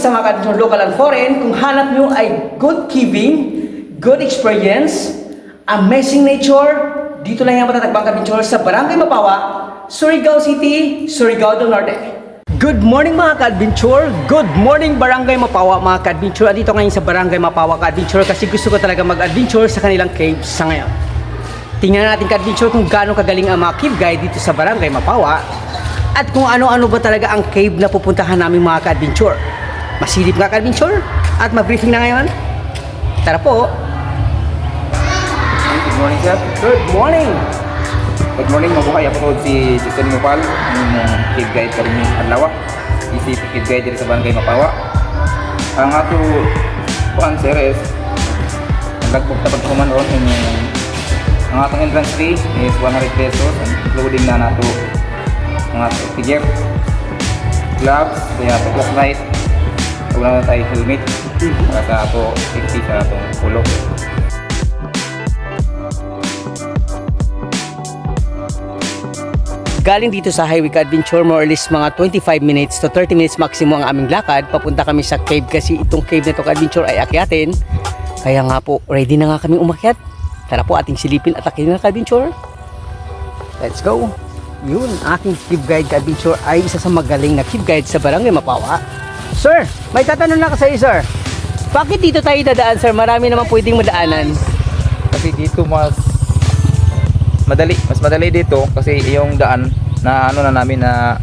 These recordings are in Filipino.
turista mga ka-adventure, local and foreign, kung hanap nyo ay good giving, good experience, amazing nature, dito lang yung matatagpang ka-adventure sa Barangay Mapawa, Surigao City, Surigao del Norte. Good morning mga ka-adventure, good morning Barangay Mapawa mga ka-adventure. Andito ngayon sa Barangay Mapawa ka-adventure kasi gusto ko talaga mag-adventure sa kanilang caves sa ngayon. Tingnan natin ka-adventure kung gaano kagaling ang mga cave guide dito sa Barangay Mapawa at kung ano-ano ba talaga ang cave na pupuntahan namin mga ka-adventure. Masilip nga ka-adventure at ma-briefing na ngayon. Tara po. Good morning, sir. Good morning. Good morning, mabuhay. Ako po si Jason Mupal, yung cave guide kami Adlawa. Isi cave guide dito sa Barangay Mapawa. Ang ato kuan sir is nagbuk tapag kuman ron ang atong entrance fee is 100 pesos including na nato ang ato figure, gloves, kaya ato flashlight, wala na tayo helmet para sa ato safety sa atong ulo. Galing dito sa Highway Ka-Adventure, more or less mga 25 minutes to 30 minutes maximum ang aming lakad. Papunta kami sa cave kasi itong cave na ito Ka-Adventure ay akyatin. Kaya nga po, ready na nga kami umakyat. Tara po ating silipin at akyatin na Ka-Adventure. Let's go. Yun, aking cave guide Ka-Adventure ay isa sa magaling na cave guide sa Barangay Mapawa. Sir, may tatanong lang sa iyo sir. Bakit dito tayo dadaan sir? Marami naman pwedeng madaanan. Kasi dito mas madali dito kasi yung daan na ano na namin na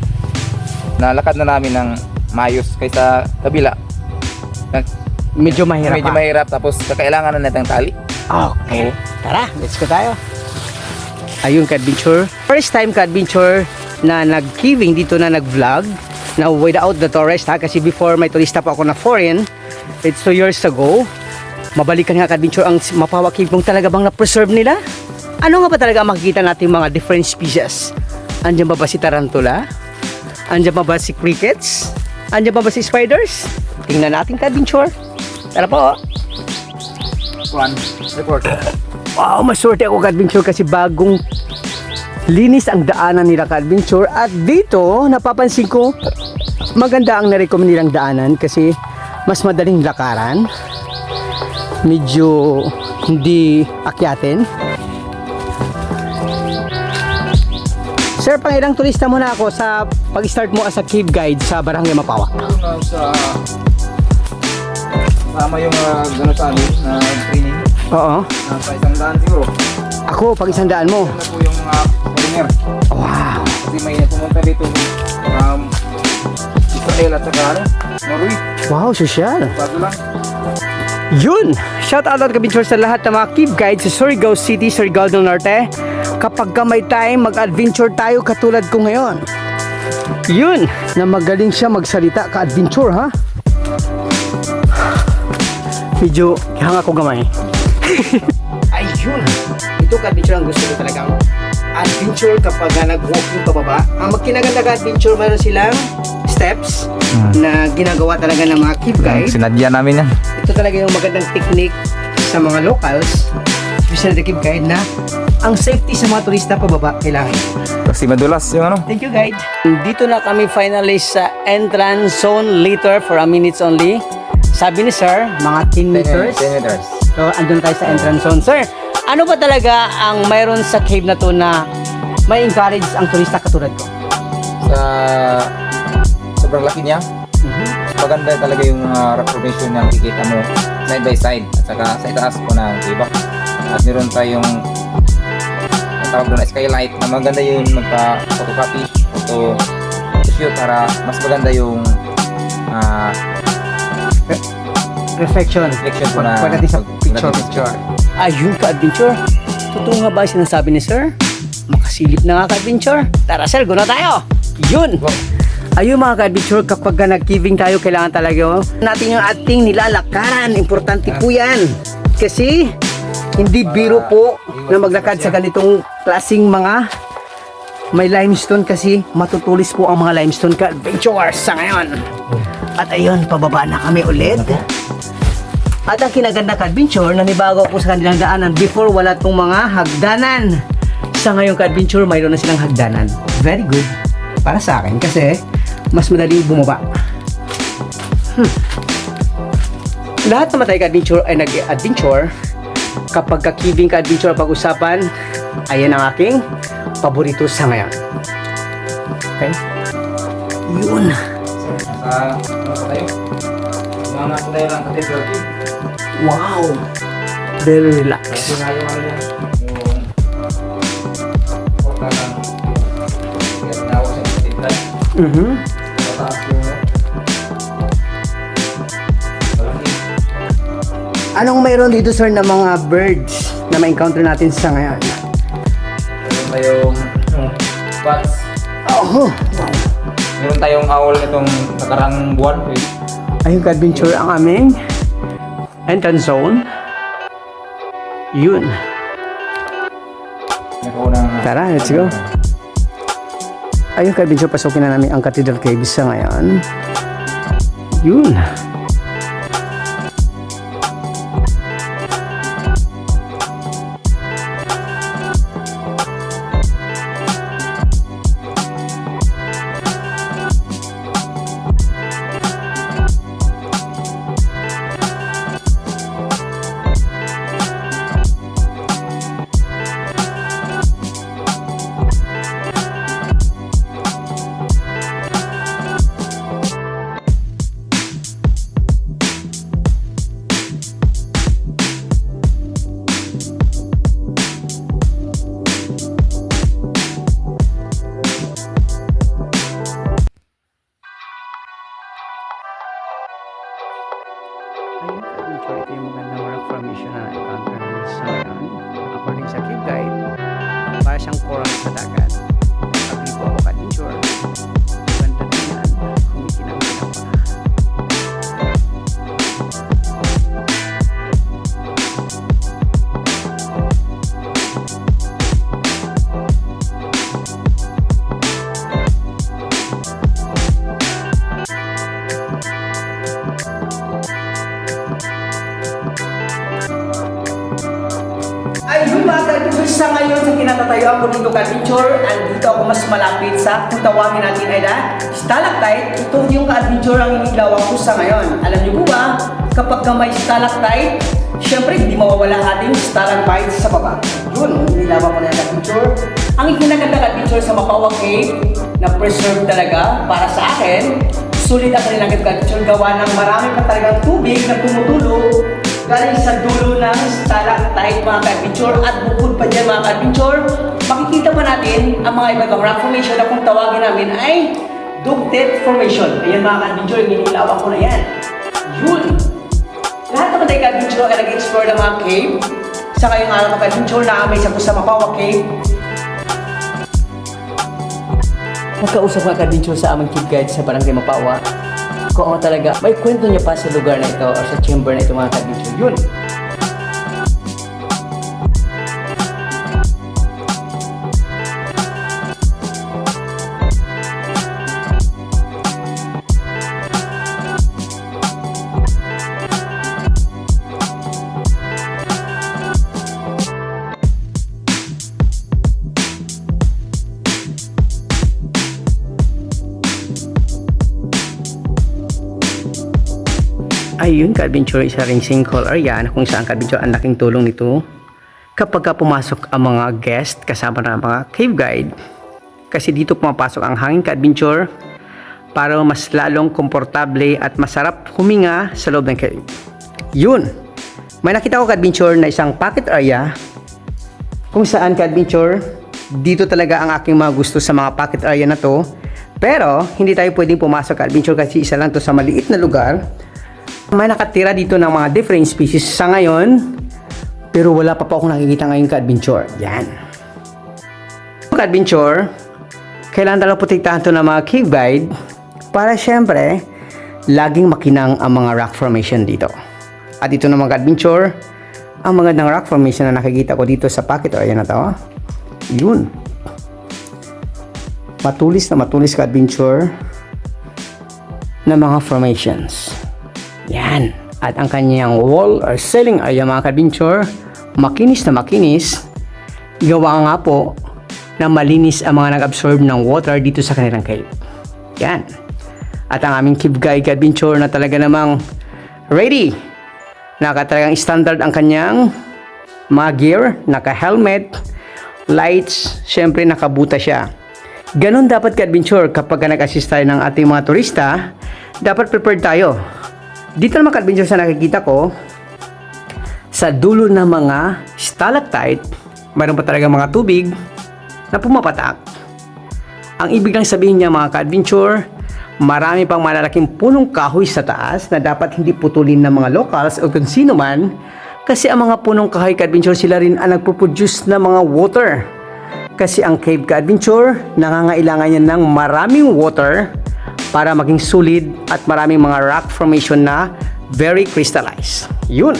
nalakad na namin ng maayos kaysa kabila. Medyo mahirap. Medyo mahirap tapos kakailangan na natin tali. Okay. Tara, let's go tayo. Ayun ka-adventure. First time ka-adventure na nag-caving dito na nag-vlog. Now without the tourist ha. Kasi before may turista pa ako na foreign. It's 2 years ago. Mabalikan nga ka-adventure ang Mapawa Cave kung talaga bang na-preserve nila. Ano nga ba talaga makikita natin mga different species? Andiyan ba si tarantula? Andiyan ba si crickets? Andiyan ba si spiders? Tingnan natin ka-adventure. Tara po. One report. Wow, maswerte ako ka-adventure kasi bagong linis ang daanan nila ka-adventure. At dito, napapansin ko, maganda ang na-recommend nilang daanan kasi mas madaling lakaran. Medyo hindi akyatin. Sir, pang ilang turista muna ako sa pag-start mo as a cave guide sa Barangay Mapawa? Sama yung gano'n sa amin na training. Oo. Sa 100 siguro. Ako, pag 100 mo. Ano po yung foreigner. Wow. Kasi may pumunta dito Israel at saka Norway. Wow, sosyal. Bago lang. Yun! Shout out ka-adventure sa lahat ng mga cave guides sa Surigao City, Surigao del Norte. Kapag ka may time, mag-adventure tayo katulad ko ngayon. Yun! Na magaling siya magsalita ka-adventure ha? Medyo hanga ko gamay. Ayun! Ito ka-adventure ang gusto ko talagang adventure kapag nag-walking pababa. Ang magkinaganda ka-adventure, mayroon silang steps na ginagawa talaga ng mga cave guide. Sinadya namin yan. Ito talaga yung magandang technique sa mga locals, especially the cave guide, na ang safety sa mga turista pababa kailangan. Kasi madulas yung ano. Thank you guide. Dito na kami finally sa entrance zone later for a minutes only. Sabi ni sir, mga 10 meters. 10 meters. So andun tayo sa entrance zone. Sir, ano ba talaga ang mayroon sa cave na to na may encourage ang turista katulad ko? Sa sobrang laki niya. Maganda talaga yung rock formation na makikita mo side by side at saka sa itaas po na iba. At meron tayong tawag doon na skylight na maganda yung magpa-photocopy, photo shoot para mas maganda yung Reflection po na pagdating sa picture. Ayun ka-adventure. Totoo nga ba sinasabi ni sir? Makasilip na nga ka-adventure. Tara sir, go na tayo. Yun! Ayun mga ka-adventure, kapag nag-caving tayo, kailangan talaga natin yung ating nilalakaran. Importante po yan. Kasi hindi biro po na maglakad sa ganitong klaseng mga may limestone kasi matutulis po ang mga limestone ka-adventurers sa ngayon. At ayun, pababa na kami ulit. At ang kinaganda ka-adventure, nanibago po sa kanilang daanan. Before, wala tong mga hagdanan. Sa ngayong ka-adventure, mayroon na silang hagdanan. Very good para sa akin kasi mas madaling bumaba. Lahat naman tayo ka-adventure ay nag-adventure. Kapag ka-caving ka-adventure pag-usapan, ayan ang aking paborito sa ngayon. Okay? Yun. Sa ano pa tayo? Mga po tayo ng Cathedral Cave. Wow! Very Kasi relaxed. nga yung ano niya, yung portal ng tinawag sa Cathedral. Mataas yung malaki. Anong mayroon dito, sir, na mga birds na ma-encounter natin sa ngayon? Meron tayong bats. Oh, wow. Meron tayong owl nitong nakarang buwan. Ayun ka-adventure ang aming entrance zone. Yun. Tara, let's go. Ayun ka-adventure, pasukin na namin ang Cathedral Caves sa ngayon. Yun. Ayun, ka-adventure, ito yung magandang rock formation na na-encounter namin sa ngayon. According sa cave guide, para siyang coral sa dagat. Agree po ako, ka-adventure. Maganda din yan. Kumikinang-kinang ko na. Ayun mga ka-adventure, sa ngayon sa kinatatayuan ko dito ka-adventure, andito ako mas malapit sa kung tawagin natin ay na stalactite. Ito yung ka-adventure ang inilawan ko sa ngayon. Alam niyo po ba, kapag ka may stalactite, syempre hindi mawawala ating stalagmite sa baba. Yun, inilawan ko na yung ka-adventure. Ang ikinaganda ka-adventure sa Mapawag Cave na preserve talaga para sa akin, sulit ang kanilang ka-adventure, gawa ng marami pa talagang tubig na tumutulo galing sa dulo ng stalactite mga ka-adventure. At bukod pa dyan mga ka-adventure, makikita pa natin ang mga iba-ibang rock formation na kung tawagin namin ay ducted formation. Ayan mga ka-adventure, inilawan ko na yan. Yun! Lahat naman tayo ka-adventure ay nag-explore ng mga cave. Sa ngayong araw mga ka-adventure na may sa Mapawag Cave. Magkausap mga ka-adventure sa aming cave guide sa Barangay Mapawag. Kung ano talaga, may kwento niya pa sa lugar na ito o sa chamber na ito mga ka-adventure. Yun! Ayun, ka-adventure, isa ring sinkhole area na kung saan ka-adventure ang laking tulong nito kapag ka pumasok ang mga guest kasama ng mga cave guide. Kasi dito pumapasok ang hangin ka-adventure para mas lalong komportable at masarap huminga sa loob ng cave. Yun! May nakita ko ka-adventure na isang pocket area kung saan ka-adventure, dito talaga ang aking mga gusto sa mga pocket area na to. Pero, hindi tayo pwedeng pumasok ka-adventure kasi isa lang to sa maliit na lugar. May nakatira dito ng mga different species sa ngayon, pero wala pa po akong nakikita ngayon ka-adventure. Yan. Ka-adventure, kailangan talagang protektahan to ng mga cave guide para syempre, laging makinang ang mga rock formation dito. At ito naman ka-adventure, ang magandang rock formation na nakikita ko dito sa pocket area na to. Yun. Matulis na matulis ka-adventure na mga formations. Yan. At ang kanyang wall or ceiling area mga ka-adventure, makinis na makinis. Gawa nga po na malinis ang mga nag-absorb ng water dito sa kanilang cave. Yan. At ang aming cave guide adventure na talaga namang ready. Talagang standard ang kanyang mga gear, naka-helmet, lights, syempre nakabuta siya. Ganon dapat ka-adventure kapag nag-assist tayo ng ating mga turista, dapat prepared tayo. Dito naman ka-adventure sa nakikita ko, sa dulo ng mga stalactite, mayroon pa talaga mga tubig na pumapatak. Ang ibig lang sabihin niya mga ka-adventure, marami pang malalaking punong kahoy sa taas na dapat hindi putulin ng mga locals o kung sino man, kasi ang mga punong kahoy ka-adventure sila rin ang nagpo-produce ng mga water. Kasi ang cave ka-adventure, nangangailangan niya ng maraming water para maging solid at maraming mga rock formation na very crystallized. Yun!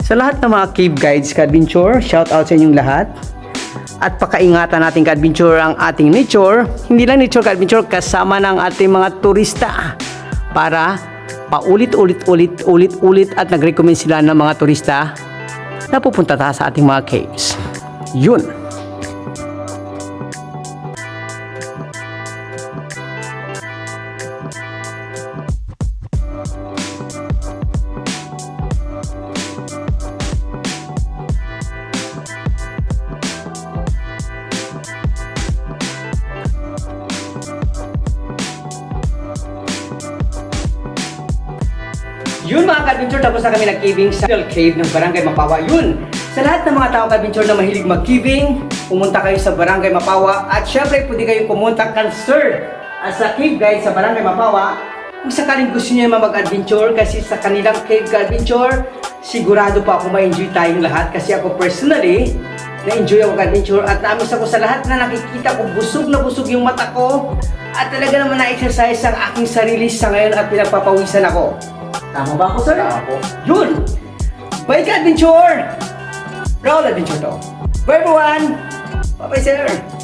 Sa lahat ng mga cave guides ka-adventure, shout out sa inyong lahat. At pakaingatan natin ka-adventure ang ating nature, hindi lang nature ka-adventure, kasama ng ating mga turista para paulit-ulit at nag-recommend sila ng mga turista na pupunta ta sa ating mga caves. Yun. Yun mga ka-adventure, tapos na kami nag-caving sa cave ng Barangay Mapawa. Yun! Sa lahat ng mga tao ka-adventure na mahilig mag-caving, pumunta kayo sa Barangay Mapawa at syempre pwede kayong pumunta concerned as a cave guide sa Barangay Mapawa. Kung sakaling gusto niyo mag-adventure kasi sa kanilang cave ka-adventure, sigurado pa ako ma-enjoy tayong lahat kasi ako personally, na-enjoy ako ka-adventure at namiss ako sa lahat na nakikita ko, busog na busog yung mata ko at talaga naman na-exercise ang aking sarili sa ngayon at pinagpapawisan ako. Tama ba ako, sir? Tama po. Yun! Bye ka, adventure! Roll adventure to. Bye, everyone! Bye-bye, sir!